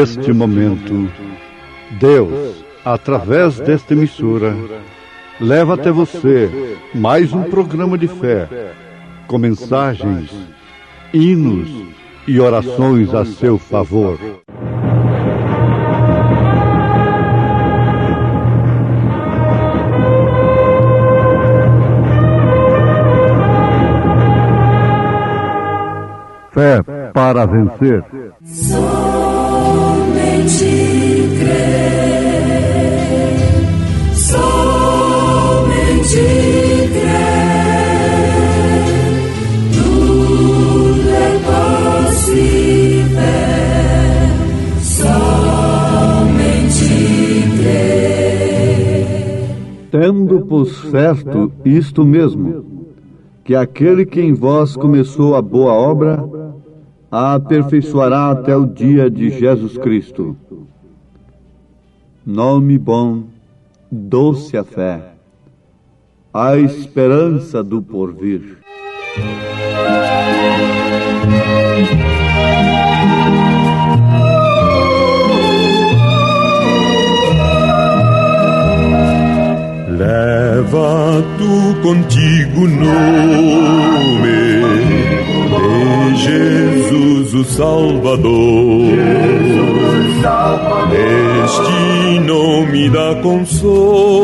Neste momento, Deus, através desta emissora, leva até você mais um programa de fé, com mensagens, hinos e orações a seu favor. Fé para vencer. Somente crer, somente crer, tudo é possível, somente crer. Tendo por certo isto mesmo, que aquele que em vós começou a boa obra, a aperfeiçoará até o dia de Jesus Cristo. Nome bom, doce a fé, a esperança do porvir. Leva tu contigo o nome de Jesus o Salvador. Este nome dá consolo,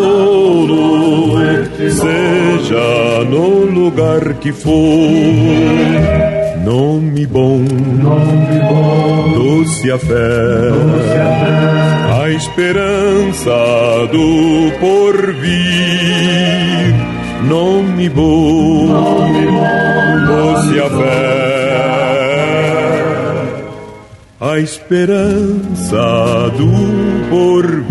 seja no lugar que for. Nome bom, doce a fé, a esperança do porvir. Nome bom, doce a fé, a esperança do porvir.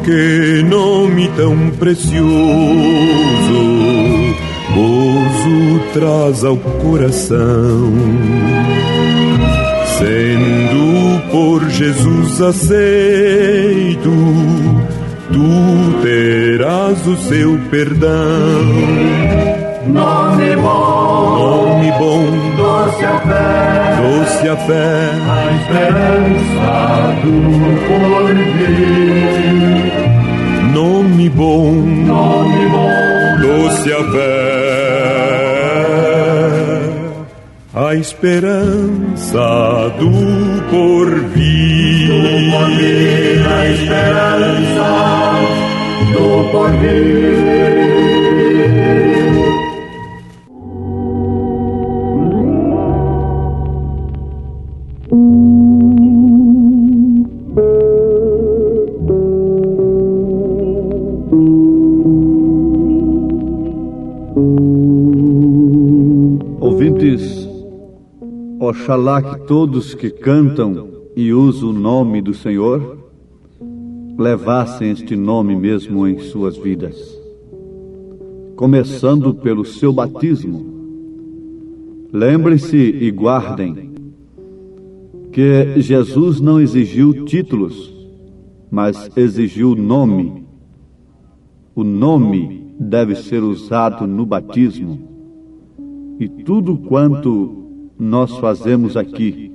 Que nome tão precioso, gozo traz ao coração. Sendo por Jesus aceito, tu terás o seu perdão. Nome bom, doce a fé, a esperança do porvir. Nome bom, doce a fé, a esperança do porvir. A esperança do porvir. Ouvintes, oxalá que todos que cantam e usam o nome do Senhor levassem este nome mesmo em suas vidas, começando pelo seu batismo. Lembrem-se e guardem que Jesus não exigiu títulos, mas exigiu o nome. O nome deve ser usado no batismo. E tudo quanto nós fazemos aqui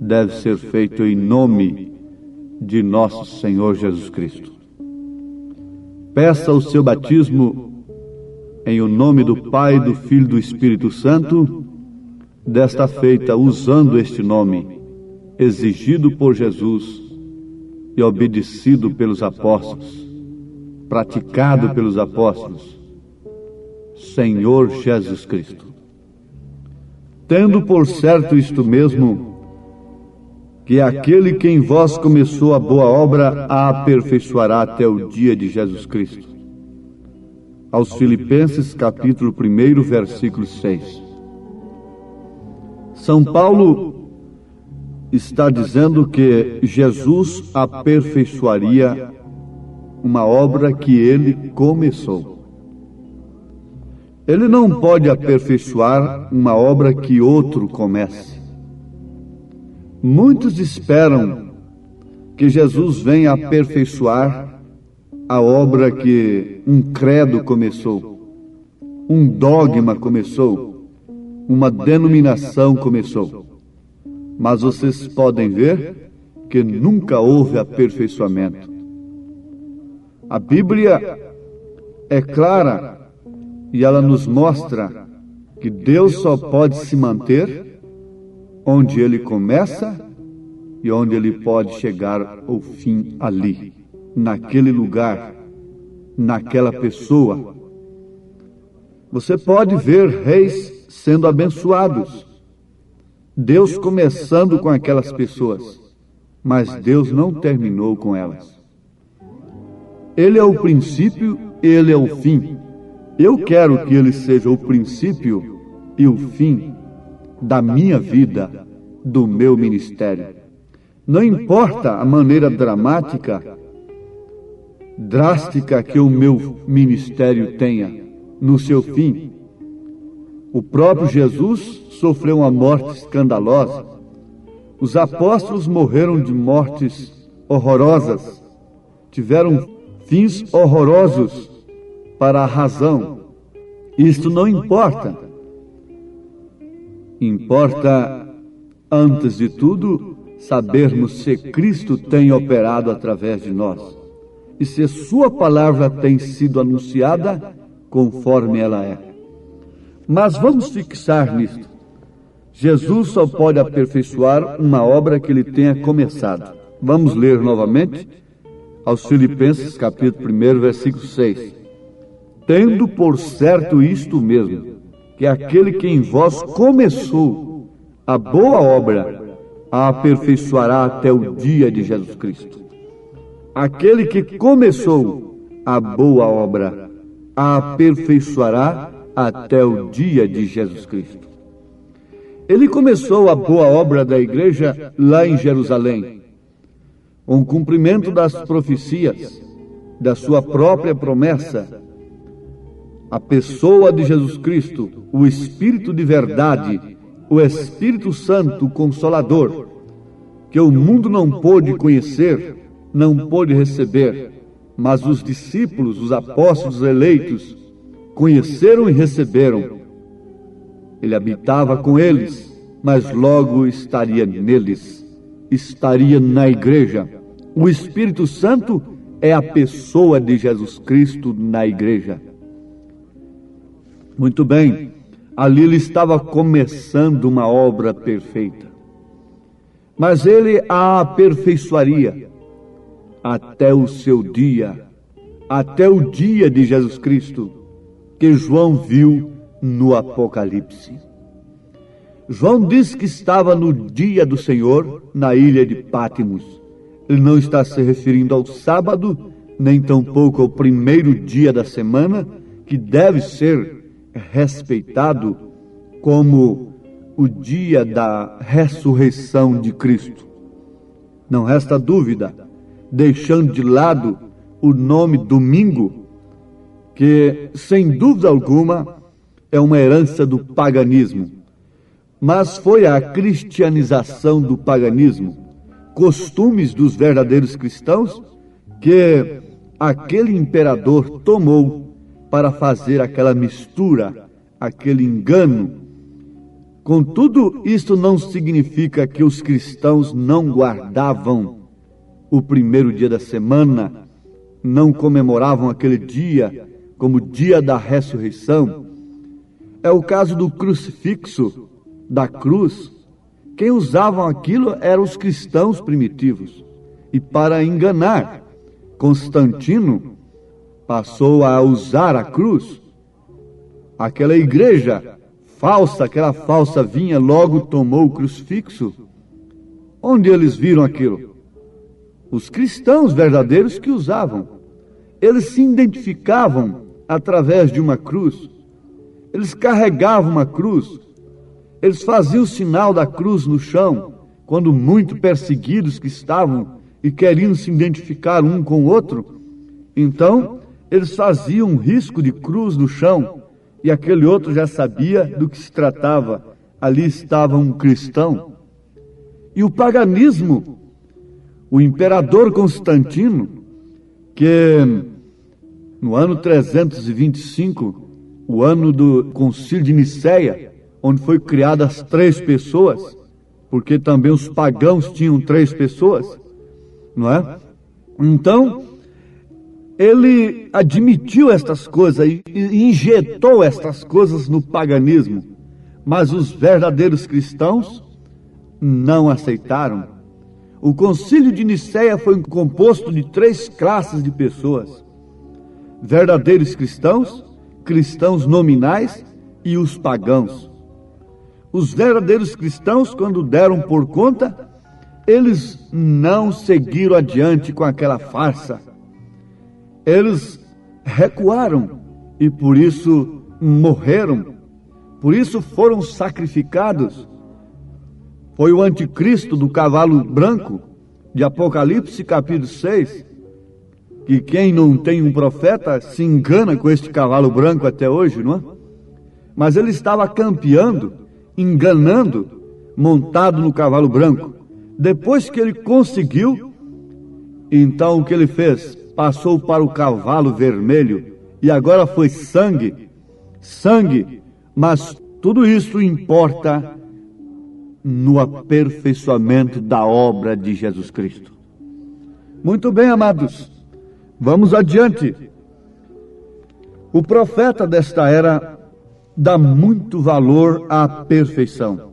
deve ser feito em nome de nosso Senhor Jesus Cristo. Peça o seu batismo em o nome do Pai, do Filho e do Espírito Santo, desta feita usando este nome, exigido por Jesus e obedecido pelos apóstolos, praticado pelos apóstolos, Senhor Jesus Cristo. Tendo por certo isto mesmo, que aquele que em vós começou a boa obra a aperfeiçoará até o dia de Jesus Cristo. Aos Filipenses, capítulo 1, versículo 6. São Paulo está dizendo que Jesus aperfeiçoaria uma obra que ele começou. Ele não pode aperfeiçoar uma obra que outro comece. Muitos esperam que Jesus vem aperfeiçoar a obra que um credo começou, um dogma começou, uma denominação começou. Mas vocês podem ver que nunca houve aperfeiçoamento. A Bíblia é clara e ela nos mostra que Deus só pode se manter onde Ele começa e onde Ele pode chegar ao fim ali, naquele lugar, naquela pessoa. Você pode ver reis sendo abençoados, Deus começando com aquelas pessoas, mas Deus não terminou com elas. Ele é o princípio, Ele é o fim. Eu quero que Ele seja o princípio e o fim da minha vida, do meu ministério. Não importa a maneira drástica que o meu ministério tenha no seu fim. O próprio Jesus sofreu uma morte escandalosa. Os apóstolos morreram de mortes horrorosas, tiveram fins horrorosos para a razão. Isto não importa. Importa, antes de tudo, sabermos se Cristo tem operado através de nós e se sua palavra tem sido anunciada conforme ela é. Mas vamos fixar nisto. Jesus só pode aperfeiçoar uma obra que Ele tenha começado. Vamos ler novamente aos Filipenses, capítulo 1, versículo 6. Tendo por certo isto mesmo, que aquele que em vós começou a boa obra, a aperfeiçoará até o dia de Jesus Cristo. Aquele que começou a boa obra, a aperfeiçoará até o dia de Jesus Cristo. Ele começou a boa obra da igreja lá em Jerusalém, com o cumprimento das profecias, da sua própria promessa. A pessoa de Jesus Cristo, o Espírito de verdade, o Espírito Santo Consolador, que o mundo não pôde conhecer, não pôde receber, mas os discípulos, os apóstolos eleitos, conheceram e receberam. Ele habitava com eles, mas logo estaria neles, estaria na igreja. O Espírito Santo é a pessoa de Jesus Cristo na igreja. Muito bem, ali ele estava começando uma obra perfeita, mas ele a aperfeiçoaria até o seu dia, até o dia de Jesus Cristo, que João viu no Apocalipse. João diz que estava no dia do Senhor na ilha de Pátimos. Ele não está se referindo ao sábado, nem tampouco ao primeiro dia da semana, que deve ser respeitado como o dia da ressurreição de Cristo. Não resta dúvida, deixando de lado o nome domingo, que sem dúvida alguma é uma herança do paganismo, mas foi a cristianização do paganismo, costumes dos verdadeiros cristãos, que aquele imperador tomou para fazer aquela mistura, aquele engano. Contudo, isto não significa que os cristãos não guardavam o primeiro dia da semana, não comemoravam aquele dia como dia da ressurreição. É o caso do crucifixo, da cruz. Quem usavam aquilo eram os cristãos primitivos. E para enganar, Constantino passou a usar a cruz. Aquela igreja falsa, aquela falsa vinha, logo tomou o crucifixo. Onde eles viram aquilo? Os cristãos verdadeiros que usavam. Eles se identificavam através de uma cruz. Eles carregavam uma cruz. Eles faziam o sinal da cruz no chão, quando muito perseguidos que estavam e queriam se identificar um com o outro. Então, eles faziam um risco de cruz no chão, e aquele outro já sabia do que se tratava. Ali estava um cristão. E o paganismo O imperador Constantino, que no ano 325, o ano do Concílio de Nicéia, onde foi criadas as 3 pessoas, porque também os pagãos tinham 3 pessoas, não é? Então, ele admitiu estas coisas e injetou estas coisas no paganismo, mas os verdadeiros cristãos não aceitaram. O Concílio de Nicéia foi composto de 3 classes de pessoas: verdadeiros cristãos, cristãos nominais e os pagãos. Os verdadeiros cristãos, quando deram por conta, eles não seguiram adiante com aquela farsa. Eles recuaram e por isso morreram, por isso foram sacrificados. Foi o anticristo do cavalo branco, de Apocalipse capítulo 6, que quem não tem um profeta se engana com este cavalo branco até hoje, não é? Mas ele estava campeando, enganando, montado no cavalo branco. Depois que ele conseguiu, então o que ele fez? Passou para o cavalo vermelho e agora foi sangue, mas tudo isso importa no aperfeiçoamento da obra de Jesus Cristo. Muito bem, amados, vamos adiante. O profeta desta era dá muito valor à perfeição,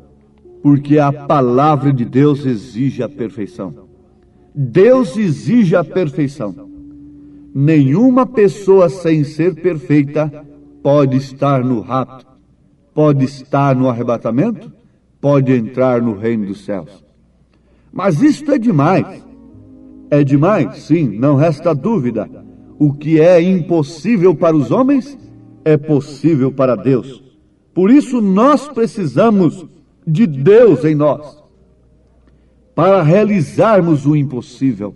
porque a palavra de Deus exige a perfeição. Deus exige a perfeição. Nenhuma pessoa sem ser perfeita pode estar no rapto, pode estar no arrebatamento, pode entrar no reino dos céus. Mas isto é demais. É demais, sim, não resta dúvida. O que é impossível para os homens é possível para Deus. Por isso nós precisamos de Deus em nós, para realizarmos o impossível,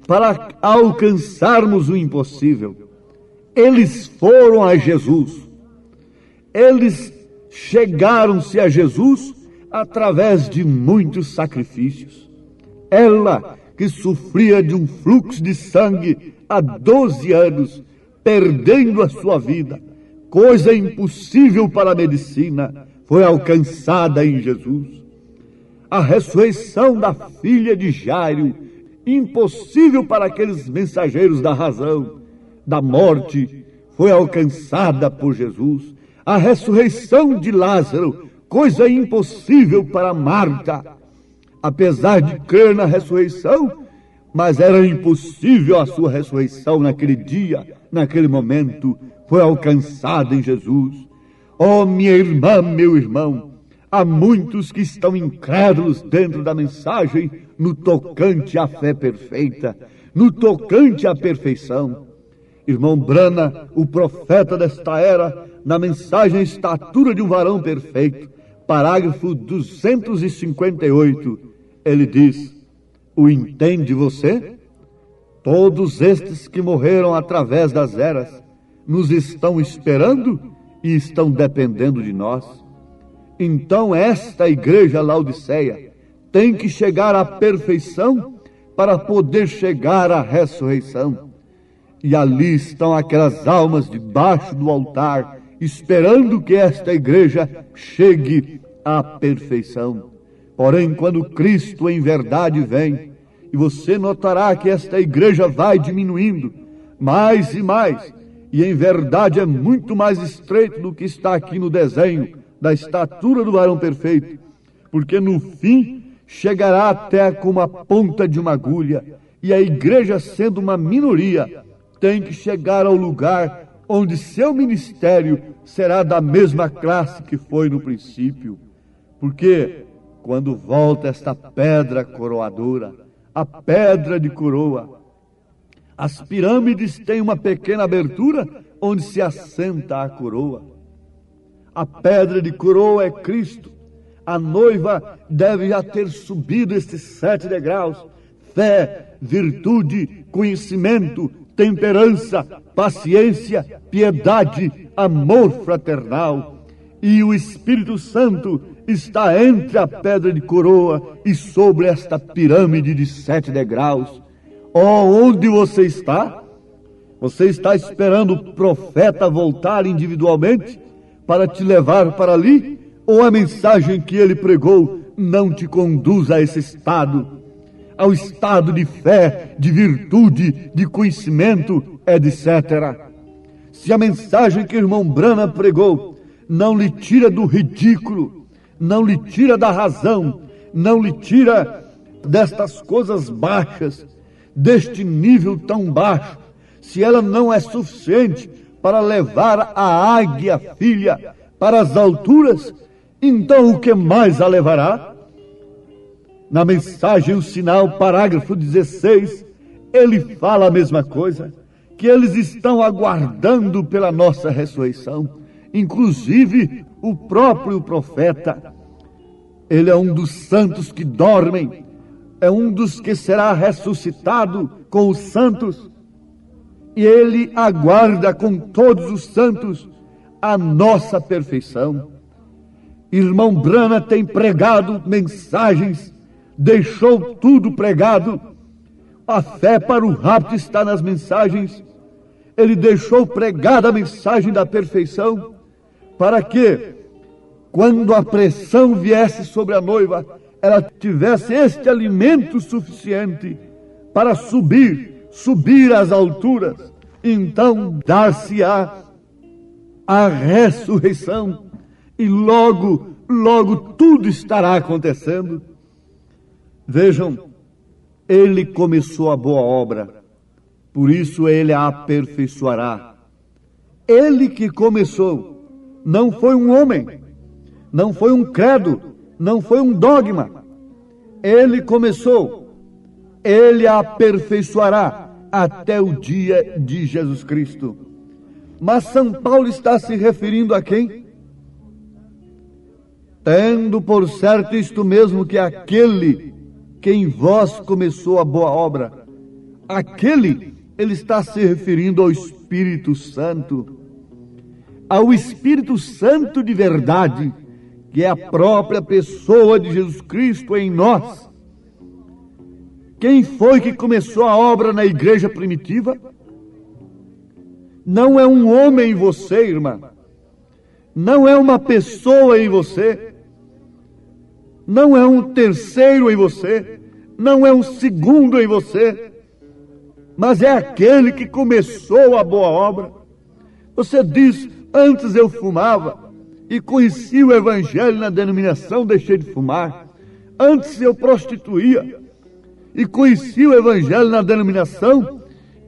para alcançarmos o impossível. Eles foram a Jesus. Eles chegaram-se a Jesus através de muitos sacrifícios. Ela, que sofria de um fluxo de sangue há 12 anos, perdendo a sua vida, coisa impossível para a medicina, foi alcançada em Jesus. A ressurreição da filha de Jairo, impossível para aqueles mensageiros da razão, da morte, foi alcançada por Jesus. A ressurreição de Lázaro, coisa impossível para Marta, apesar de crer na ressurreição, mas era impossível a sua ressurreição naquele dia, naquele momento, foi alcançada em Jesus. Oh, minha irmã, meu irmão, há muitos que estão incrédulos dentro da mensagem no tocante à fé perfeita, no tocante à perfeição. Irmão Brana, o profeta desta era, na mensagem Estatura de um Varão Perfeito, parágrafo 258, ele diz: o entende você? Todos estes que morreram através das eras nos estão esperando e estão dependendo de nós. Então esta igreja Laodiceia tem que chegar à perfeição para poder chegar à ressurreição. E ali estão aquelas almas debaixo do altar, esperando que esta igreja chegue à perfeição. Porém, quando Cristo em verdade vem, e você notará que esta igreja vai diminuindo mais e mais, e em verdade é muito mais estreito do que está aqui no desenho da estatura do varão perfeito, porque no fim chegará até como a ponta de uma agulha, e a igreja, sendo uma minoria, tem que chegar ao lugar onde seu ministério será da mesma classe que foi no princípio. Porque quando volta esta pedra coroadora, a pedra de coroa, as pirâmides têm uma pequena abertura onde se assenta a coroa. A pedra de coroa é Cristo. A noiva deve já ter subido estes 7 degraus: fé, virtude, conhecimento, temperança, paciência, piedade, amor fraternal. e o Espírito Santo está entre a pedra de coroa e sobre esta pirâmide de 7 degraus. Onde você está? Você está esperando o profeta voltar individualmente para te levar para ali? Ou a mensagem que ele pregou não te conduz a esse estado? Ao estado de fé, de virtude, de conhecimento, etc. Se a mensagem que o irmão Branham pregou não lhe tira do ridículo, não lhe tira da razão, não lhe tira destas coisas baixas, deste nível tão baixo, se ela não é suficiente para levar a águia filha para as alturas, então o que mais a levará? Na mensagem, o sinal, parágrafo 16, ele fala a mesma coisa, que eles estão aguardando pela nossa ressurreição. Inclusive, o próprio profeta, ele é um dos santos que dormem, é um dos que será ressuscitado com os santos, e ele aguarda com todos os santos a nossa perfeição. Irmão Branham tem pregado mensagens, deixou tudo pregado. A fé para o rapto está nas mensagens. Ele deixou pregada a mensagem da perfeição, para que, quando a pressão viesse sobre a noiva, ela tivesse este alimento suficiente para subir às alturas. Então dar-se-á a ressurreição, e logo tudo estará acontecendo. Vejam, ele começou a boa obra, por isso ele a aperfeiçoará. Ele que começou, não foi um homem, não foi um credo, não foi um dogma. Ele começou, ele a aperfeiçoará até o dia de Jesus Cristo. Mas São Paulo está se referindo a quem? Tendo por certo isto mesmo, que aquele que em vós começou a boa obra, aquele, ele está se referindo ao Espírito Santo, ao Espírito Santo de verdade, que é a própria pessoa de Jesus Cristo em nós. Quem foi que começou a obra na igreja primitiva? Não é um homem em você, irmã. Não é uma pessoa em você. Não é um terceiro em você. Não é um segundo em você. Mas é aquele que começou a boa obra. Você diz, antes eu fumava e conheci o evangelho na denominação, deixei de fumar. Antes eu prostituía e conheci o evangelho na denominação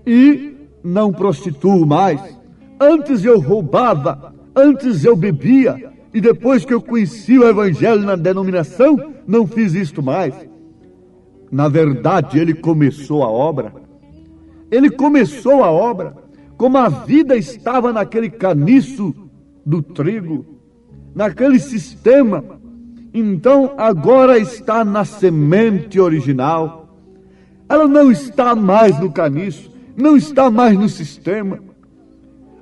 e não prostituo mais. Antes eu roubava, antes eu bebia, e depois que eu conheci o evangelho na denominação, não fiz isto mais. Na verdade, ele começou a obra. Ele começou a obra, como a vida estava naquele caniço do trigo, naquele sistema. Então agora está na semente original. Ela não está mais no caniço, não está mais no sistema.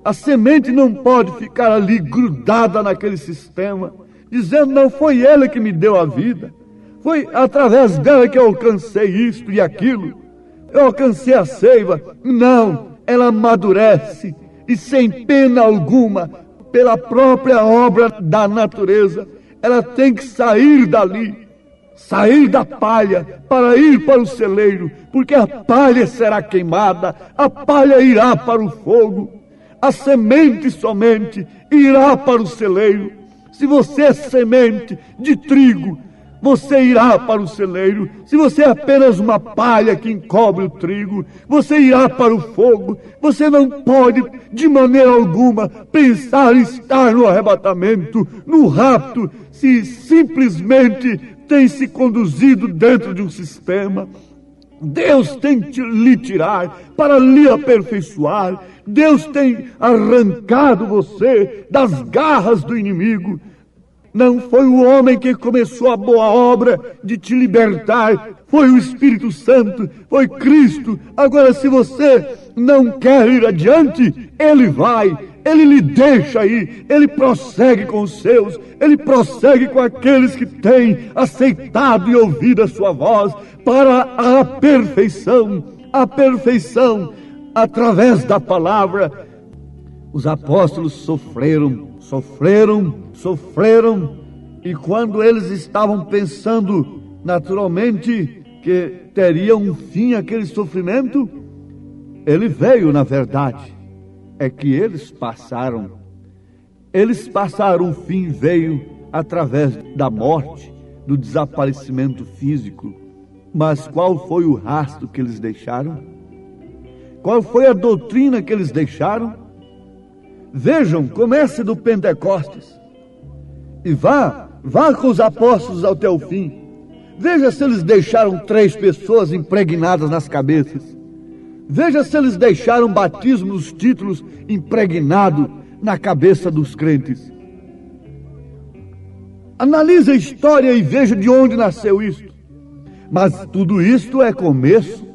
A semente não pode ficar ali grudada naquele sistema, dizendo, não foi ela que me deu a vida, foi através dela que eu alcancei isto e aquilo, eu alcancei a seiva. Não, ela amadurece, e sem pena alguma, pela própria obra da natureza, ela tem que sair dali, sair da palha para ir para o celeiro, porque a palha será queimada, a palha irá para o fogo, a semente somente irá para o celeiro. Se você é semente de trigo, você irá para o celeiro. Se você é apenas uma palha que encobre o trigo, você irá para o fogo. Você não pode, de maneira alguma, pensar em estar no arrebatamento, no rapto, se simplesmente tem se conduzido dentro de um sistema. Deus tem que lhe tirar para lhe aperfeiçoar. Deus tem arrancado você das garras do inimigo. Não foi o homem que começou a boa obra de te libertar, foi o Espírito Santo, foi Cristo. Agora, se você não quer ir adiante, Ele vai, Ele lhe deixa ir, Ele prossegue com os seus, Ele prossegue com aqueles que têm aceitado e ouvido a sua voz para a perfeição através da palavra. Os apóstolos sofreram, e quando eles estavam pensando naturalmente que teria um fim aquele sofrimento, ele veio, na verdade. É que eles passaram, o fim veio através da morte, do desaparecimento físico. Mas qual foi o rastro que eles deixaram? Qual foi a doutrina que eles deixaram? Vejam, comece do Pentecostes e vá com os apóstolos até o fim. Veja se eles deixaram 3 pessoas impregnadas nas cabeças. Veja se eles deixaram batismo nos títulos impregnado na cabeça dos crentes. Analise a história e veja de onde nasceu isto. Mas tudo isto é começo.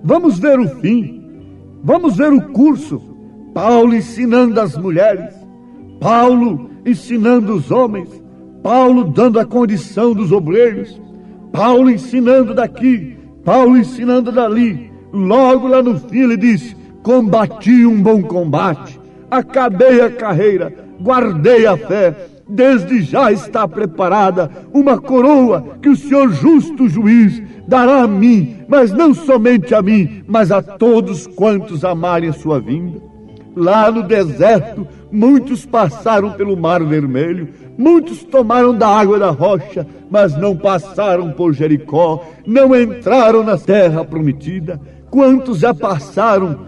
Vamos ver o fim. Vamos ver o curso. Paulo ensinando as mulheres, Paulo ensinando os homens, Paulo dando a condição dos obreiros, Paulo ensinando daqui, Paulo ensinando dali. Logo lá no fim ele diz: combati um bom combate, acabei a carreira, guardei a fé. Desde já está preparada uma coroa que o Senhor justo juiz dará a mim, mas não somente a mim, mas a todos quantos amarem a sua vinda. Lá no deserto, muitos passaram pelo Mar Vermelho, muitos tomaram da água da rocha, mas não passaram por Jericó, não entraram na terra prometida. Quantos já passaram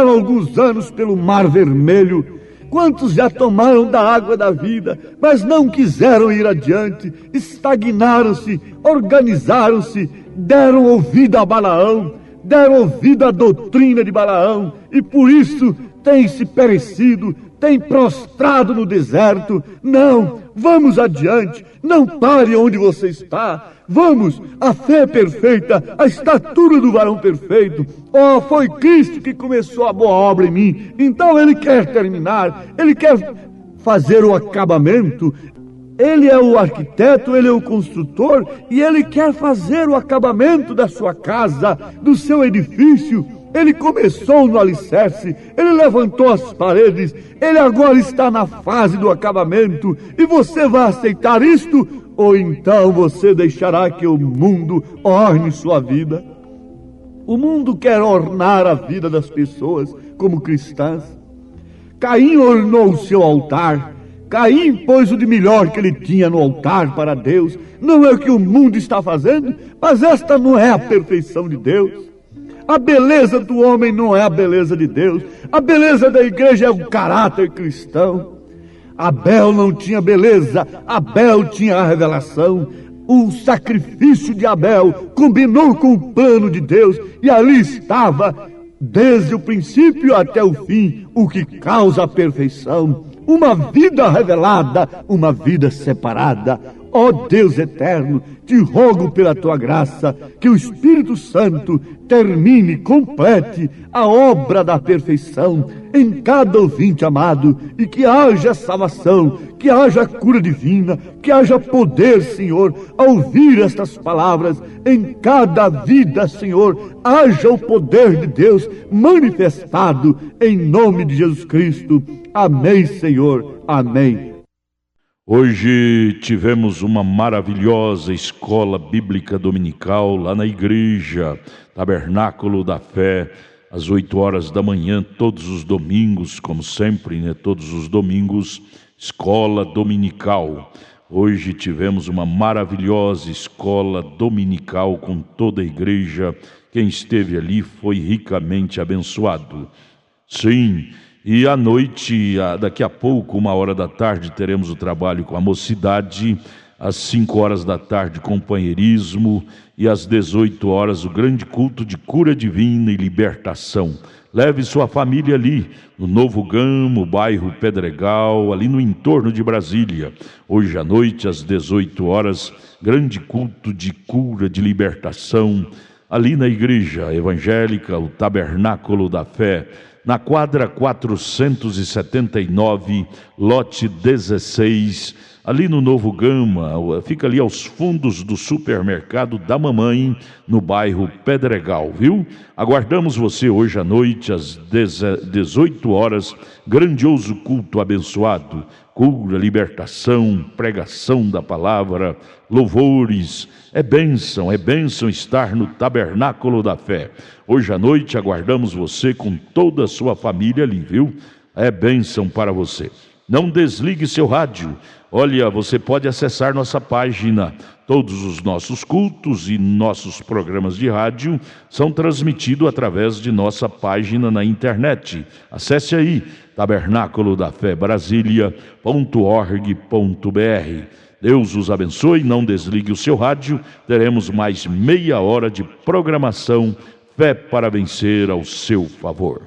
alguns anos pelo Mar Vermelho? Quantos já tomaram da água da vida, mas não quiseram ir adiante, estagnaram-se, organizaram-se, deram ouvido a Balaão, deram ouvido à doutrina de Balaão, e por isso têm se perecido, têm prostrado no deserto. Não, vamos adiante, não pare onde você está. Vamos, a fé perfeita, a estatura do varão perfeito. Oh, foi Cristo que começou a boa obra em mim, então Ele quer terminar, Ele quer fazer o acabamento. Ele é o arquiteto, Ele é o construtor, e Ele quer fazer o acabamento da sua casa, do seu edifício. Ele começou no alicerce, Ele levantou as paredes, Ele agora está na fase do acabamento. E você vai aceitar isto? Ou então você deixará que o mundo orne sua vida? O mundo quer ornar a vida das pessoas como cristãs. Caim ornou o seu altar. Caim pôs o de melhor que ele tinha no altar para Deus. Não é o que o mundo está fazendo, mas esta não é a perfeição de Deus. A beleza do homem não é a beleza de Deus. A beleza da igreja é o caráter cristão. Abel não tinha beleza, Abel tinha a revelação. O sacrifício de Abel combinou com o plano de Deus, e ali estava, desde o princípio até o fim, o que causa a perfeição. Uma vida revelada, uma vida separada. Ó Deus eterno, te rogo pela tua graça, que o Espírito Santo termine, complete a obra da perfeição em cada ouvinte amado, e que haja salvação, que haja cura divina, que haja poder, Senhor, ao ouvir estas palavras em cada vida, Senhor. Haja o poder de Deus manifestado em nome de Jesus Cristo. Amém, Senhor. Amém. Hoje tivemos uma maravilhosa escola bíblica dominical lá na igreja Tabernáculo da Fé, às 8 horas da manhã, todos os domingos, como sempre, né? Todos os domingos, escola dominical. Hoje tivemos uma maravilhosa escola dominical com toda a igreja. Quem esteve ali foi ricamente abençoado. Sim. E à noite, daqui a pouco, 1 hora da tarde, teremos o trabalho com a mocidade, às 5 horas da tarde, companheirismo, e às 18 horas, o grande culto de cura divina e libertação. Leve sua família ali, no Novo Gamo, bairro Pedregal, ali no entorno de Brasília. Hoje à noite, às 18 horas, grande culto de cura, de libertação, ali na igreja evangélica, o Tabernáculo da Fé, na quadra 479, lote 16, ali no Novo Gama, fica ali aos fundos do supermercado da mamãe, no bairro Pedregal, viu? Aguardamos você hoje à noite, às 18 horas, grandioso culto abençoado, cura, libertação, pregação da palavra, louvores. É bênção estar no Tabernáculo da Fé. Hoje à noite aguardamos você com toda a sua família ali, viu? É bênção para você. Não desligue seu rádio. Olha, você pode acessar nossa página. Todos os nossos cultos e nossos programas de rádio são transmitidos através de nossa página na internet. Acesse aí, tabernaculodafebrasilia.org.br. Deus os abençoe, não desligue o seu rádio. Teremos mais meia hora de programação. Fé para vencer ao seu favor.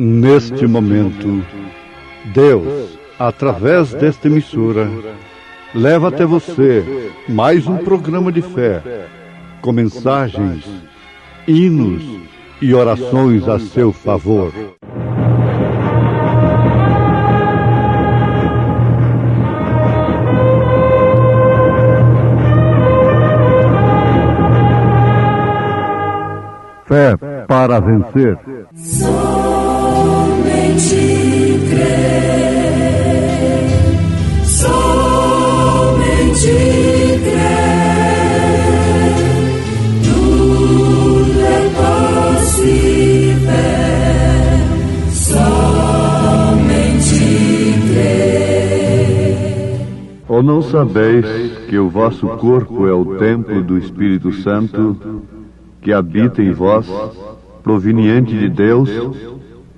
Neste momento, Deus, através desta emissora, leva até você mais um programa de fé, com mensagens, hinos e orações a seu favor. Fé para vencer. Somente crer, somente crer, tudo é possível, somente crer. Ou não sabeis que o vosso corpo é o templo do Espírito Santo, que habita em vós, proveniente de Deus,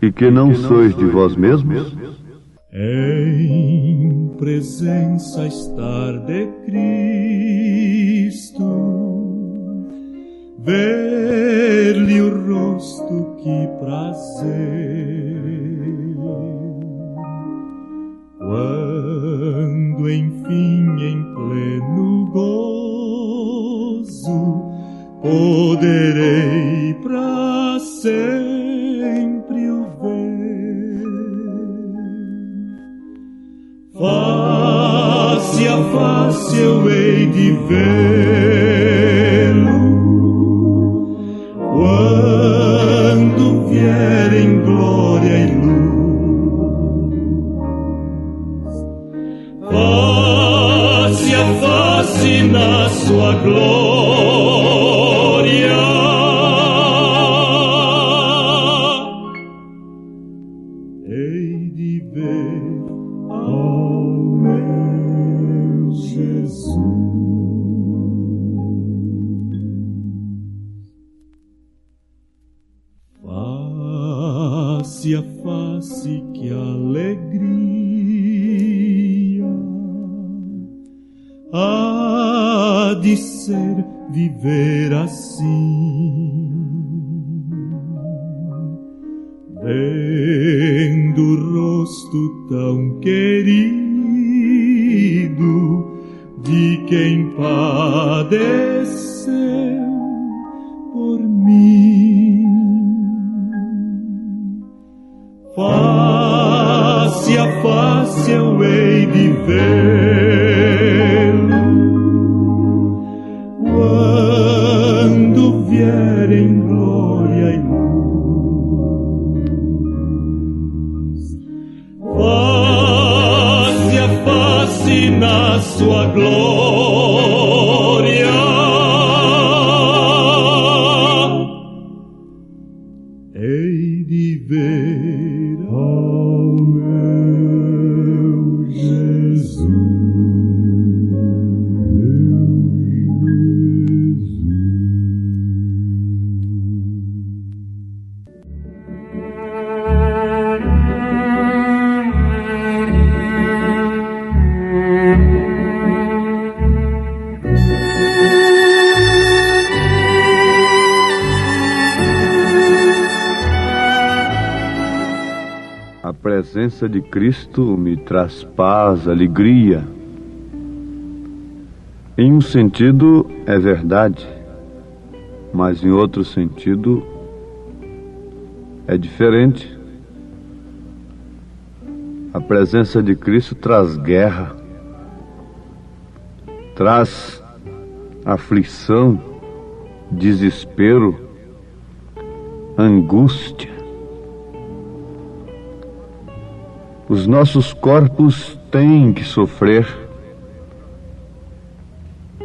e que não sois de vós mesmos? Em presença estar de Cristo, ver-lhe o rosto, que prazer. Quando enfim em pleno gozo poderei para sempre o ver, face a face eu hei de vê-lo, quando vier em glória e luz, face a face na sua glória. Face a face, que alegria há de ser viver assim, vendo o rosto tão querido de quem padeceu por mim. Face a face eu hei de vê-lo, quando vier em glória e luz, face a face na sua glória. presença de Cristo me traz paz, alegria. Em um sentido é verdade, mas em outro sentido é diferente. A presença de Cristo traz guerra, traz aflição, desespero, angústia. Os nossos corpos têm que sofrer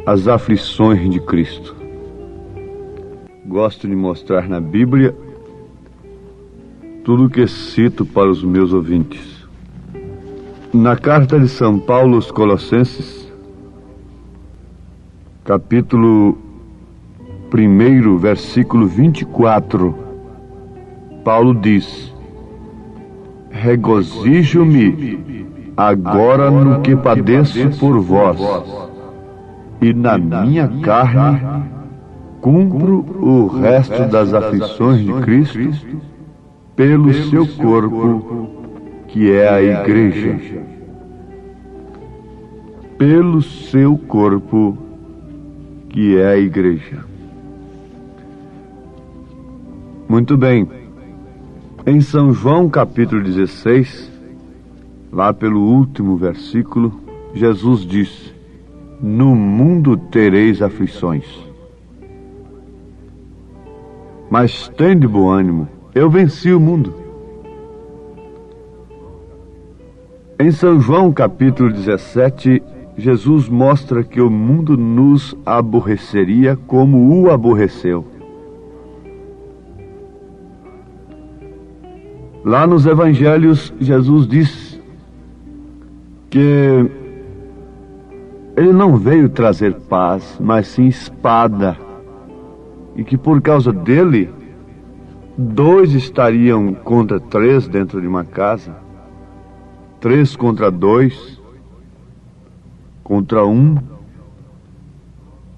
as aflições de Cristo. Gosto de mostrar na Bíblia tudo o que cito para os meus ouvintes. Na carta de São Paulo aos Colossenses, capítulo 1, versículo 24, Paulo diz: regozijo-me agora no que padeço por vós, e na minha carne cumpro o resto das aflições de Cristo pelo seu corpo, que é a igreja. Pelo seu corpo, que é a igreja. Muito bem. Em São João capítulo 16, lá pelo último versículo, Jesus disse: no mundo tereis aflições, mas tende bom ânimo, eu venci o mundo. Em São João capítulo 17, Jesus mostra que o mundo nos aborreceria como o aborreceu. Lá nos evangelhos, Jesus diz que ele não veio trazer paz, mas sim espada, e que por causa dele, 2 estariam contra 3 dentro de uma casa, 3 contra 2, contra 1,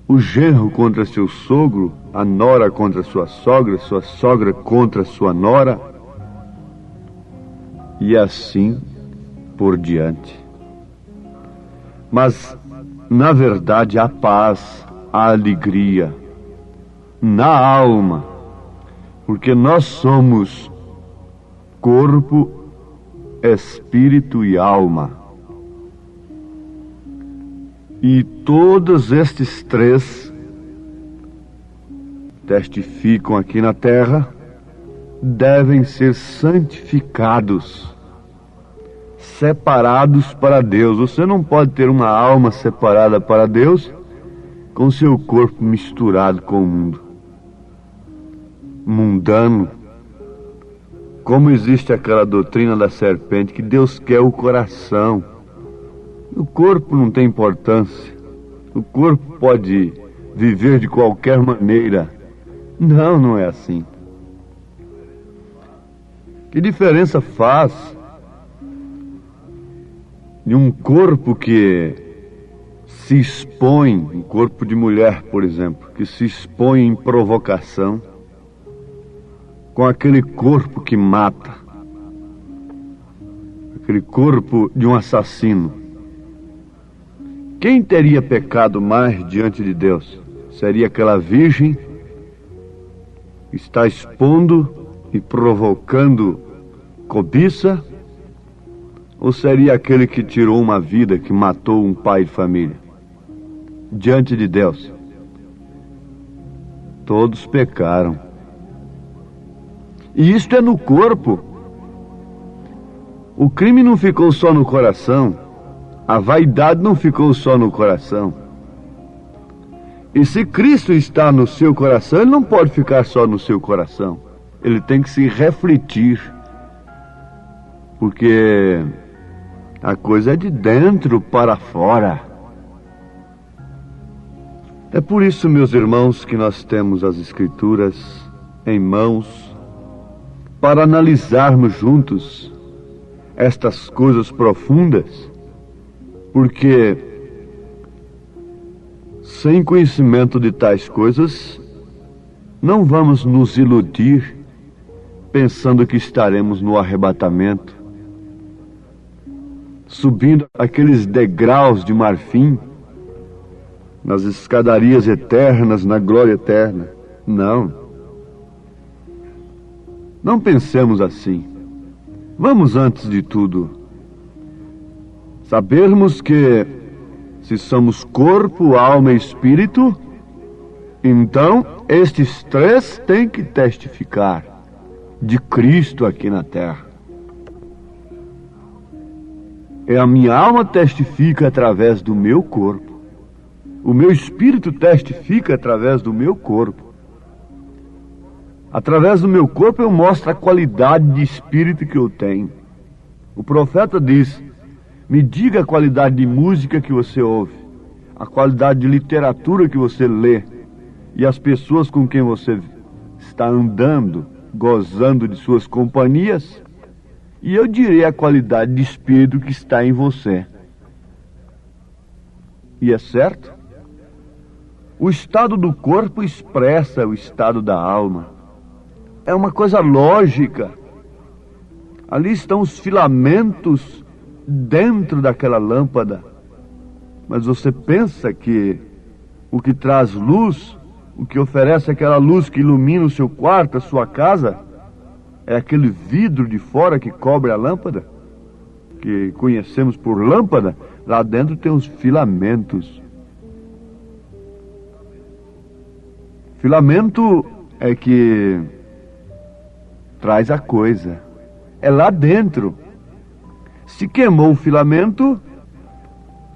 o genro contra seu sogro, a nora contra sua sogra contra sua nora, e assim por diante. Mas, na verdade, há paz, há alegria na alma, porque nós somos corpo, espírito e alma. E todos estes 3 testificam aqui na terra, devem ser santificados, separados para Deus. Você não pode ter uma alma separada para Deus com seu corpo misturado com o mundo, mundano. Como existe aquela doutrina da serpente que Deus quer o coração, o corpo não tem importância, o corpo pode viver de qualquer maneira. Não, não é assim. Que diferença faz de um corpo que se expõe, um corpo de mulher, por exemplo, que se expõe em provocação, com aquele corpo que mata, aquele corpo de um assassino? Quem teria pecado mais diante de Deus? Seria aquela virgem que está expondo e provocando cobiça, ou seria aquele que tirou uma vida, que matou um pai de família? Diante de Deus, todos pecaram. E isto é no corpo. O crime não ficou só no coração, a vaidade não ficou só no coração. E se Cristo está no seu coração, ele não pode ficar só no seu coração. Ele tem que se refletir, porque a coisa é de dentro para fora. É por isso, meus irmãos, que nós temos as Escrituras em mãos para analisarmos juntos estas coisas profundas, porque sem conhecimento de tais coisas, não vamos nos iludir pensando que estaremos no arrebatamento subindo aqueles degraus de marfim, nas escadarias eternas, na glória eterna. Não. Não pensemos assim. Vamos, antes de tudo, sabermos que se somos corpo, alma e espírito, então estes três têm que testificar de Cristo aqui na terra. E a minha alma testifica através do meu corpo. O meu espírito testifica através do meu corpo. Através do meu corpo eu mostro a qualidade de espírito que eu tenho. O profeta diz: me diga a qualidade de música que você ouve, a qualidade de literatura que você lê, e as pessoas com quem você está andando, gozando de suas companhias, e eu direi a qualidade de espírito que está em você. E é certo? O estado do corpo expressa o estado da alma. É uma coisa lógica. Ali estão os filamentos dentro daquela lâmpada. Mas você pensa que o que traz luz, o que oferece aquela luz que ilumina o seu quarto, a sua casa, é aquele vidro de fora que cobre a lâmpada, que conhecemos por lâmpada? Lá dentro tem os filamentos. Filamento é que traz a coisa. É lá dentro. Se queimou o filamento,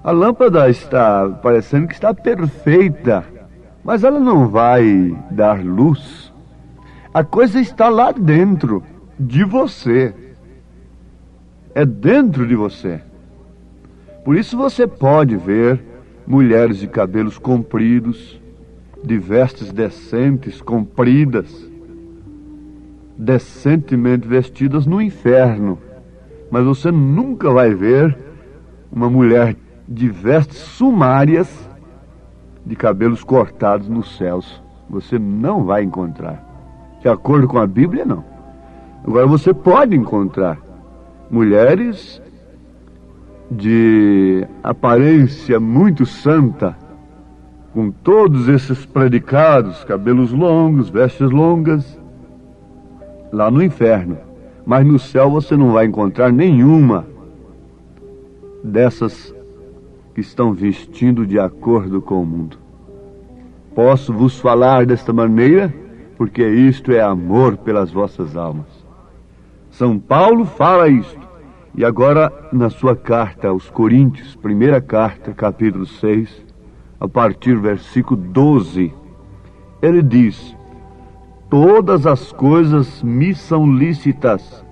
a lâmpada está parecendo que está perfeita, mas ela não vai dar luz. A coisa está lá dentro de você. É dentro de você. Por isso você pode ver mulheres de cabelos compridos, de vestes decentes, compridas, decentemente vestidas no inferno. Mas você nunca vai ver uma mulher de vestes sumárias, de cabelos cortados nos céus. Você não vai encontrar. De acordo com a Bíblia, não. Agora você pode encontrar mulheres de aparência muito santa, com todos esses predicados, cabelos longos, vestes longas, lá no inferno. Mas no céu você não vai encontrar nenhuma dessas que estão vestindo de acordo com o mundo. Posso vos falar desta maneira, porque isto é amor pelas vossas almas. São Paulo fala isto. E agora, na sua carta aos Coríntios, primeira carta, capítulo 6, a partir do versículo 12, ele diz: todas as coisas me são lícitas,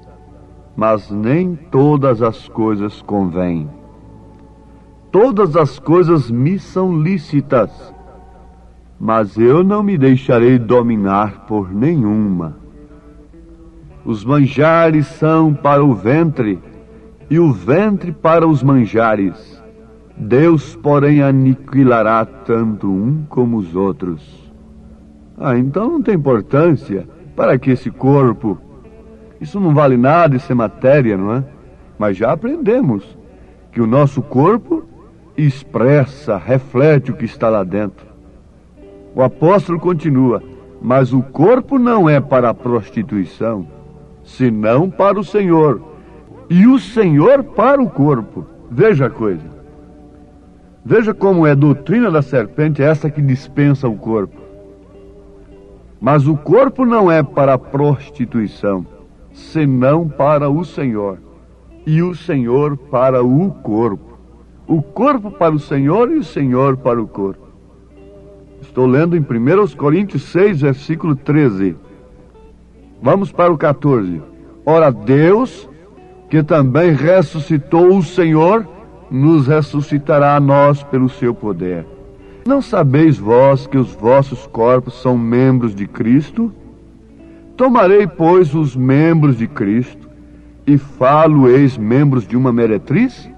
mas nem todas as coisas convêm. Todas as coisas me são lícitas, mas eu não me deixarei dominar por nenhuma. Os manjares são para o ventre, e o ventre para os manjares. Deus, porém, aniquilará tanto um como os outros. Então não tem importância. Para que esse corpo? Isso não vale nada, isso é matéria, não é? Mas já aprendemos que o nosso corpo expressa, reflete o que está lá dentro. O apóstolo continua: mas o corpo não é para a prostituição, senão para o Senhor, e o Senhor para o corpo. Veja a coisa. Veja como é doutrina da serpente essa que dispensa o corpo. Mas o corpo não é para a prostituição, senão para o Senhor, e o Senhor para o corpo. O corpo para o Senhor e o Senhor para o corpo. Estou lendo em 1 Coríntios 6, versículo 13. Vamos para o 14. Ora, Deus, que também ressuscitou o Senhor, nos ressuscitará a nós pelo seu poder. Não sabeis vós que os vossos corpos são membros de Cristo? Tomarei, pois, os membros de Cristo e falo-eis membros de uma meretriz?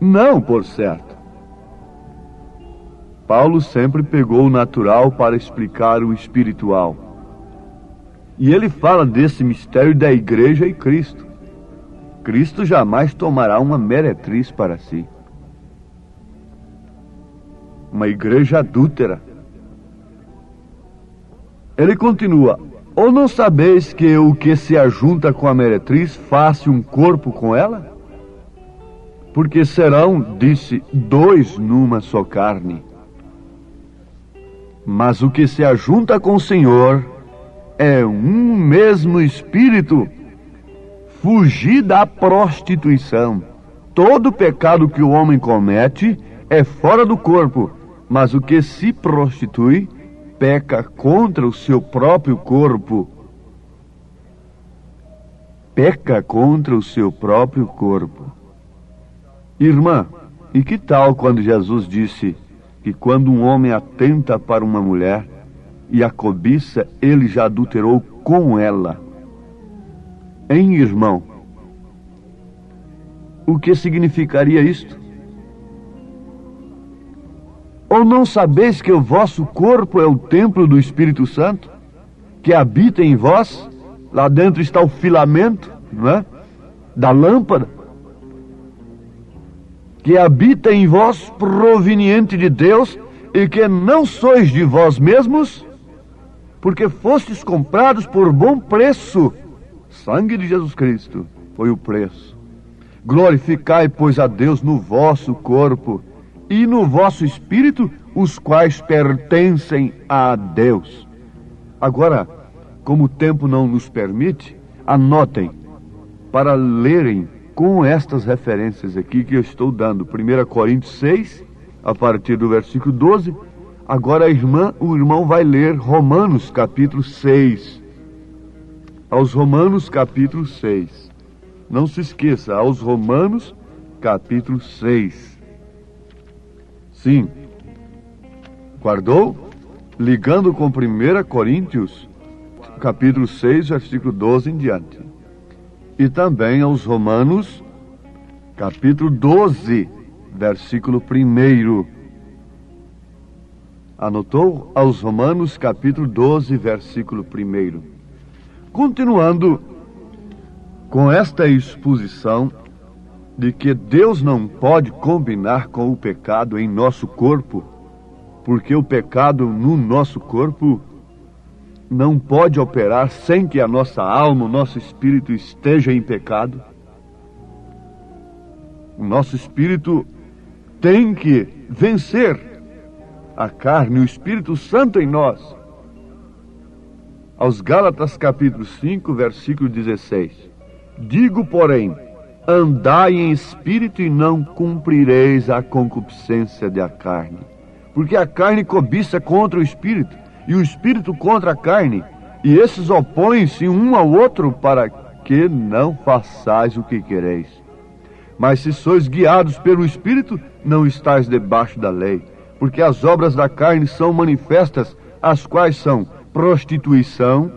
Não, por certo. Paulo sempre pegou o natural para explicar o espiritual. E ele fala desse mistério da igreja e Cristo. Cristo jamais tomará uma meretriz para si. Uma igreja adúltera. Ele continua: ou não sabeis que o que se ajunta com a meretriz faz um corpo com ela? Porque serão, disse, dois numa só carne. Mas o que se ajunta com o Senhor é um mesmo espírito. Fugir da prostituição. Todo pecado que o homem comete é fora do corpo, mas o que se prostitui peca contra o seu próprio corpo. Peca contra o seu próprio corpo. Irmã, e que tal quando Jesus disse que quando um homem atenta para uma mulher e a cobiça, ele já adulterou com ela? Hein, irmão? O que significaria isto? Ou não sabeis que o vosso corpo é o templo do Espírito Santo, que habita em vós? Lá dentro está o filamento, não é? Da lâmpada, que habita em vós, proveniente de Deus, e que não sois de vós mesmos, porque fostes comprados por bom preço. Sangue de Jesus Cristo foi o preço. Glorificai, pois, a Deus no vosso corpo e no vosso espírito, os quais pertencem a Deus. Agora, como o tempo não nos permite, anotem para lerem com estas referências aqui que eu estou dando. 1 Coríntios 6, a partir do versículo 12. Agora o irmão vai ler Romanos capítulo 6. Aos Romanos capítulo 6. Não se esqueça, aos Romanos capítulo 6. Sim. Guardou? Ligando com 1 Coríntios capítulo 6, versículo 12 em diante. E também aos Romanos capítulo 12, versículo 1. Anotou? Aos Romanos capítulo 12, versículo 1. Continuando com esta exposição de que Deus não pode combinar com o pecado em nosso corpo, porque o pecado no nosso corpo não pode operar sem que a nossa alma, o nosso espírito esteja em pecado. O nosso espírito tem que vencer a carne, o Espírito Santo em nós. Aos Gálatas capítulo 5, versículo 16. Digo, porém, andai em espírito e não cumprireis a concupiscência da carne. Porque a carne cobiça contra o espírito, e o espírito contra a carne, e esses opõem-se um ao outro para que não façais o que quereis. Mas se sois guiados pelo espírito, não estáis debaixo da lei. Porque as obras da carne são manifestas, as quais são prostituição,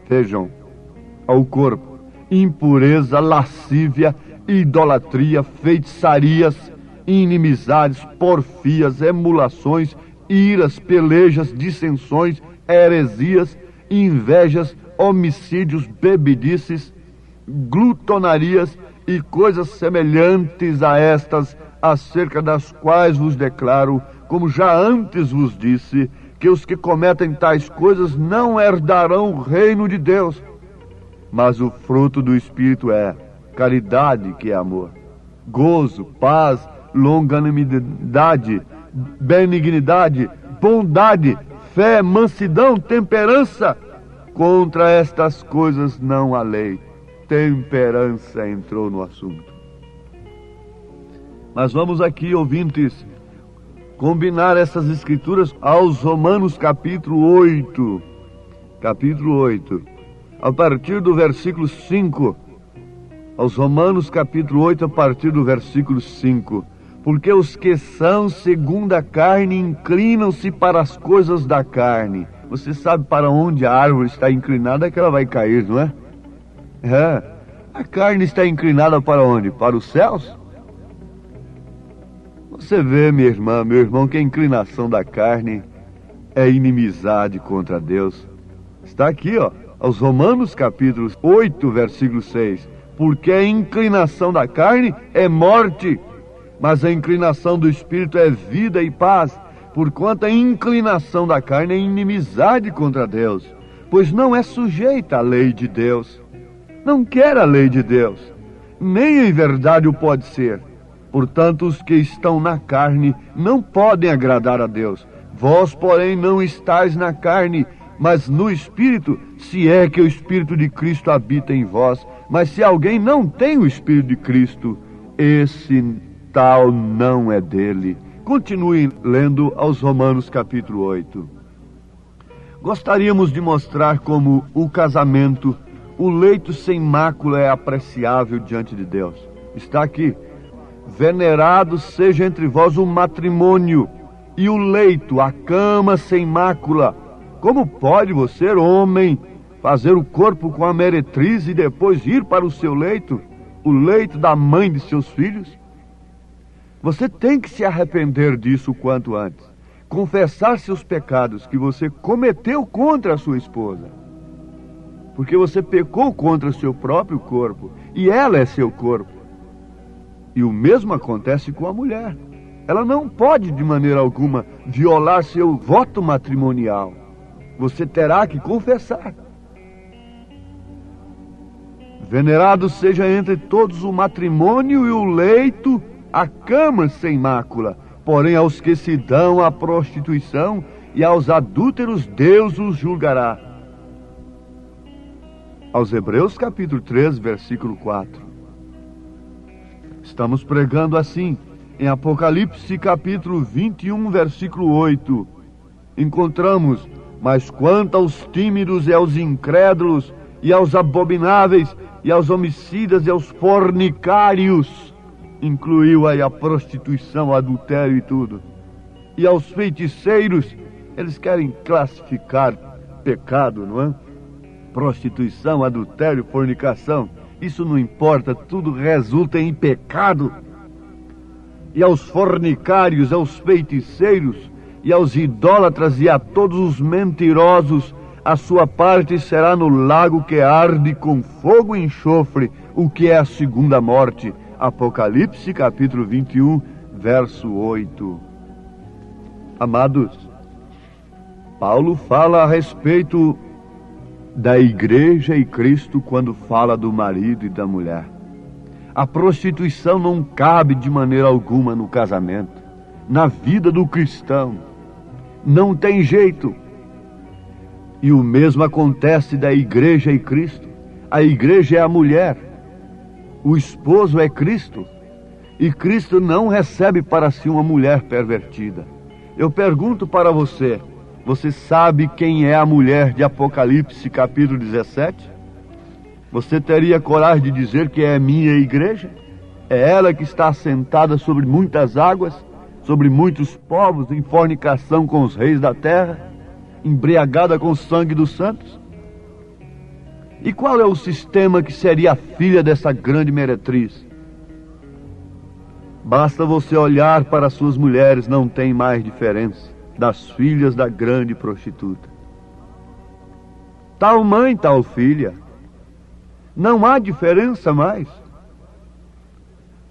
vejam, ao corpo, impureza, lascívia, idolatria, feitiçarias, inimizades, porfias, emulações, iras, pelejas, dissensões, heresias, invejas, homicídios, bebedices, glutonarias e coisas semelhantes a estas, acerca das quais vos declaro, como já antes vos disse, que os que cometem tais coisas não herdarão o reino de Deus. Mas o fruto do Espírito é caridade, que é amor, gozo, paz, longanimidade, benignidade, bondade, fé, mansidão, temperança. Contra estas coisas não há lei. Temperança entrou no assunto. Mas vamos aqui, ouvintes, combinar essas escrituras aos Romanos capítulo 8. Capítulo 8. A partir do versículo 5. Aos Romanos capítulo 8, a partir do versículo 5. Porque os que são segundo a carne inclinam-se para as coisas da carne. Você sabe para onde a árvore está inclinada, é que ela vai cair, não é? A carne está inclinada para onde? Para os céus? Você vê, minha irmã, meu irmão, que a inclinação da carne é inimizade contra Deus. Está aqui, aos Romanos capítulo 8, versículo 6. porque a inclinação da carne é morte, mas a inclinação do Espírito é vida e paz, porquanto a inclinação da carne é inimizade contra Deus, pois não é sujeita à lei de Deus. Não quer a lei de Deus, nem em verdade o pode ser. Portanto, os que estão na carne não podem agradar a Deus. Vós, porém, não estáis na carne, mas no Espírito, se é que o Espírito de Cristo habita em vós. Mas se alguém não tem o Espírito de Cristo, esse tal não é dele. Continue lendo aos Romanos capítulo 8. Gostaríamos de mostrar como o casamento, o leito sem mácula, é apreciável diante de Deus. Está aqui: venerado seja entre vós o matrimônio e o leito, a cama sem mácula. Como pode você, homem, fazer o corpo com a meretriz e depois ir para o seu leito, o leito da mãe de seus filhos? Você tem que se arrepender disso o quanto antes. Confessar seus pecados que você cometeu contra a sua esposa. Porque você pecou contra seu próprio corpo, e ela é seu corpo. E o mesmo acontece com a mulher. Ela não pode de maneira alguma violar seu voto matrimonial. Você terá que confessar. Venerado seja entre todos o matrimônio e o leito, a cama sem mácula. Porém, aos que se dão à prostituição e aos adúlteros, Deus os julgará. Aos Hebreus capítulo 3, versículo 4. Estamos pregando assim em Apocalipse capítulo 21, versículo 8. Encontramos: mas quanto aos tímidos e aos incrédulos, e aos abomináveis, e aos homicidas, e aos fornicários, incluiu aí a prostituição, o adultério e tudo, e aos feiticeiros, eles querem classificar pecado, não é? Prostituição, adultério, fornicação, isso não importa, tudo resulta em pecado. E aos fornicários, aos feiticeiros, e aos idólatras e a todos os mentirosos, a sua parte será no lago que arde com fogo e enxofre, o que é a segunda morte. Apocalipse capítulo 21, verso 8. Amados, Paulo fala a respeito da igreja e Cristo quando fala do marido e da mulher. A prostituição não cabe de maneira alguma no casamento, na vida do cristão. Não tem jeito. E o mesmo acontece da igreja e Cristo. A igreja é a mulher, o esposo é Cristo, e Cristo não recebe para si uma mulher pervertida. Eu pergunto para você, você sabe quem é a mulher de Apocalipse capítulo 17? Você teria coragem de dizer que é minha igreja? É ela que está assentada sobre muitas águas, sobre muitos povos, em fornicação com os reis da terra, embriagada com o sangue dos santos? E qual é o sistema que seria a filha dessa grande meretriz? Basta você olhar para suas mulheres, não tem mais diferença das filhas da grande prostituta. Tal mãe, tal filha. Não há diferença mais.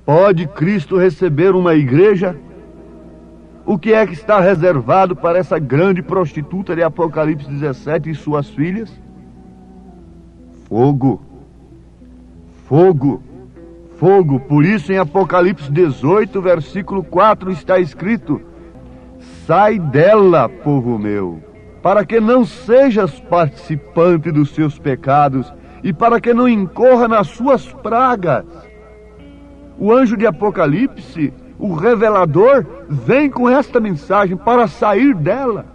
Pode Cristo receber uma igreja? O que é que está reservado para essa grande prostituta de Apocalipse 17 e suas filhas? Fogo. Fogo. Fogo. Por isso em Apocalipse 18, versículo 4 está escrito: sai dela, povo meu, para que não sejas participante dos seus pecados e para que não incorra nas suas pragas. O anjo de Apocalipse, o revelador, vem com esta mensagem para sair dela.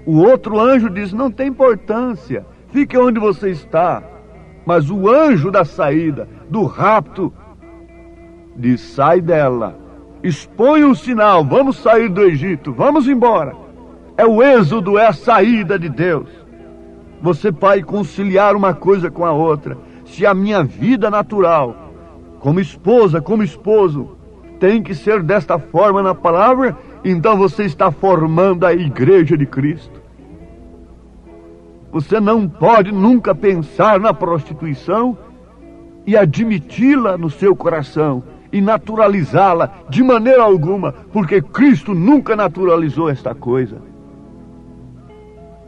O outro anjo diz: não tem importância, fique onde você está. Mas o anjo da saída, do rapto, diz: sai dela, expõe um sinal, vamos sair do Egito, vamos embora. É o êxodo, é a saída de Deus. Você vai conciliar uma coisa com a outra. Se a minha vida natural, como esposa, como esposo, tem que ser desta forma na palavra, então você está formando a igreja de Cristo. Você não pode nunca pensar na prostituição e admiti-la no seu coração e naturalizá-la de maneira alguma, porque Cristo nunca naturalizou esta coisa.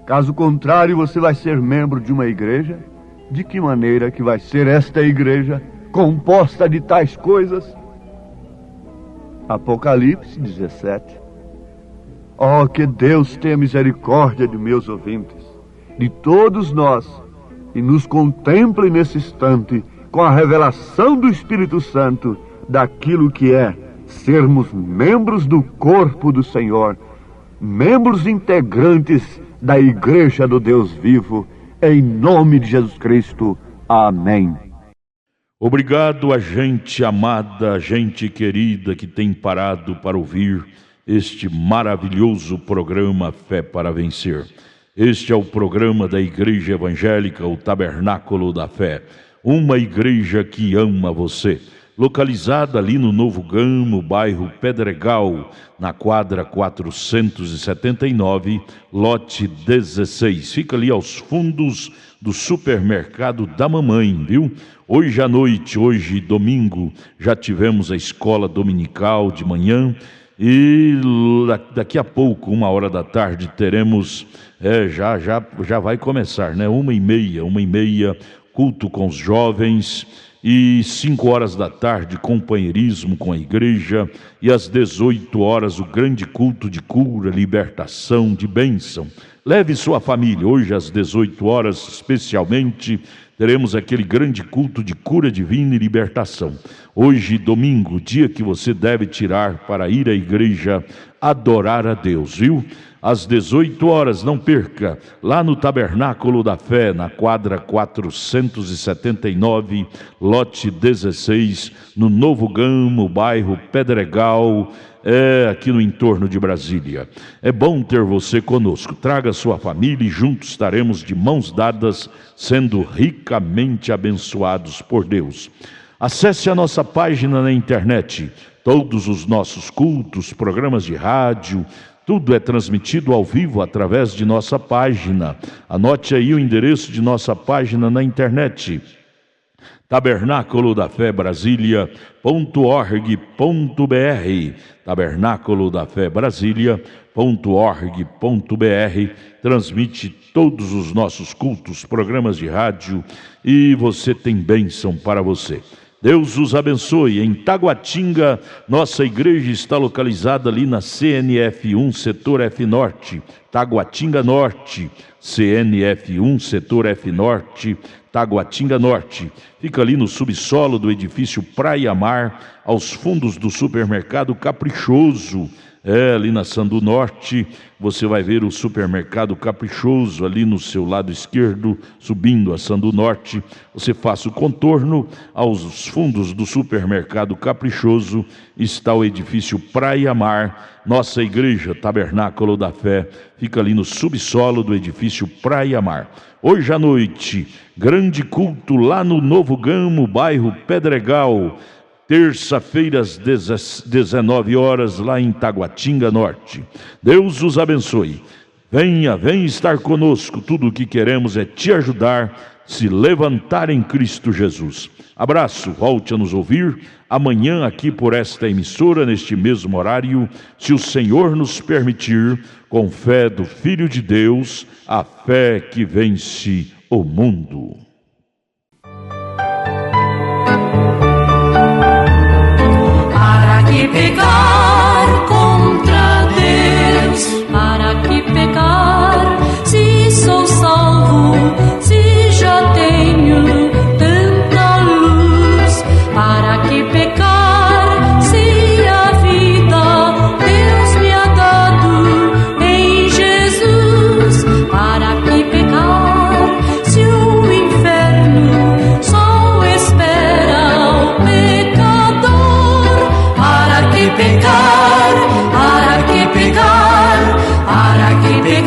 Caso contrário, você vai ser membro de uma igreja. De que maneira que vai ser esta igreja composta de tais coisas? Apocalipse 17. Oh, que Deus tenha misericórdia de meus ouvintes, de todos nós, e nos contemple nesse instante com a revelação do Espírito Santo daquilo que é sermos membros do corpo do Senhor, membros integrantes da Igreja do Deus vivo, em nome de Jesus Cristo. Amém. Obrigado a gente amada, gente querida que tem parado para ouvir este maravilhoso programa Fé para Vencer. Este é o programa da Igreja Evangélica, o Tabernáculo da Fé, uma igreja que ama você. Localizada ali no Novo Gamo, bairro Pedregal, na quadra 479, lote 16. Fica ali aos fundos do supermercado da mamãe, viu? Hoje à noite, hoje domingo, já tivemos a escola dominical de manhã e daqui a pouco, 1h da tarde, teremos, já vai começar, né? 1h30, culto com os jovens. E 5h da tarde, companheirismo com a igreja, e às 18h o grande culto de cura, libertação, de bênção. Leve sua família. Hoje às 18h especialmente teremos aquele grande culto de cura divina e libertação. Hoje, domingo, dia que você deve tirar para ir à igreja adorar a Deus, viu? Às 18h, não perca, lá no Tabernáculo da Fé, na quadra 479, lote 16, no Novo Gamo, bairro Pedregal, aqui no entorno de Brasília. É bom ter você conosco. Traga sua família e juntos estaremos de mãos dadas, sendo ricamente abençoados por Deus. Acesse a nossa página na internet. Todos os nossos cultos, programas de rádio, tudo é transmitido ao vivo através de nossa página. Anote aí o endereço de nossa página na internet: Tabernáculo da Fé Brasília.org.br. Tabernáculo da Fé Brasília.org.br. Transmite todos os nossos cultos, programas de rádio, e você tem bênção para você. Deus os abençoe. Em Taguatinga, nossa igreja está localizada ali na CNF1, setor F Norte, Taguatinga Norte, CNF1, setor F Norte, Taguatinga Norte. Fica ali no subsolo do edifício Praia Mar, aos fundos do supermercado Caprichoso. Ali na Sandu Norte, você vai ver o supermercado Caprichoso ali no seu lado esquerdo, subindo a Sandu Norte. Você faça o contorno, aos fundos do supermercado Caprichoso está o edifício Praia Mar. Nossa igreja Tabernáculo da Fé fica ali no subsolo do edifício Praia Mar. Hoje à noite, grande culto lá no Novo Gamo, bairro Pedregal. Terça-feira às 19h lá em Taguatinga Norte. Deus os abençoe. Venha estar conosco. Tudo o que queremos é te ajudar, se levantar em Cristo Jesus. Abraço, volte a nos ouvir amanhã aqui por esta emissora, neste mesmo horário, se o Senhor nos permitir, com fé do Filho de Deus, a fé que vence o mundo. Que pecar contra Deus, para que pecar, se sou salvo, se já tenho tanta luz, para que pecar, se a vida Deus me ha dado em Jesus, para que pecar, se o inferno só espera o pecador. Para que pecar, para que pecar, para que pecar.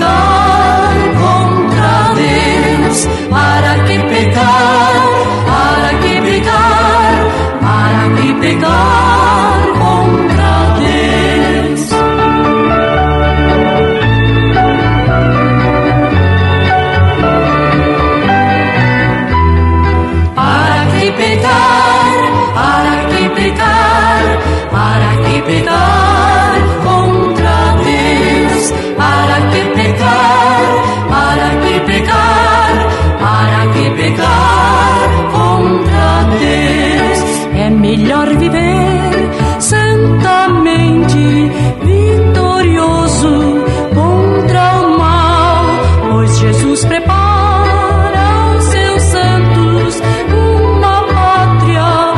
Deus prepara aos seus santos uma pátria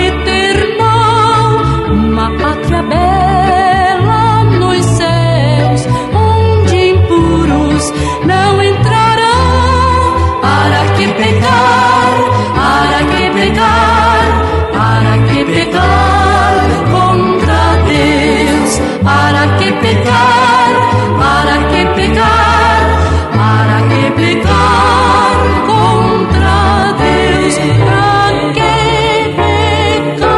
eterna, uma pátria bela nos céus, onde impuros não entrarão. Para que pecar? Para que pecar? Para que pecar contra Deus? Para que pecar? Para que pecar? Para que pecar contra Deus? Para que pecar?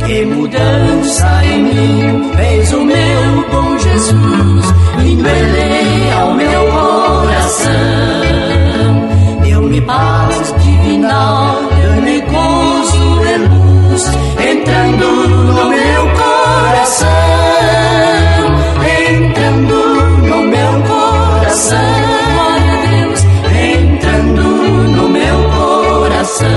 Que mudança em mim fez o meu bom Jesus, vindo Ele ao meu coração. Deu-me paz divinal, deu-me gozo e luz, entrando no meu coração, entrando no meu coração. Glória a Deus, entrando no meu coração.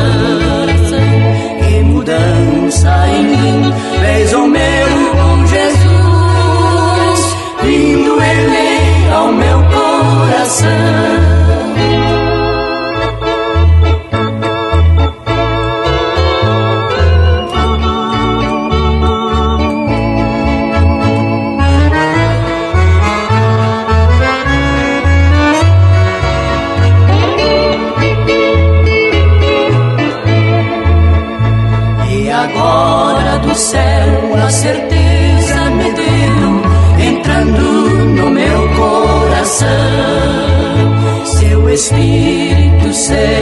Que mudança em mim fez o meu bom Jesus, vindo Ele ao meu coração. E agora do céu a certeza me deu, entrando no meu coração, seu Espírito Santo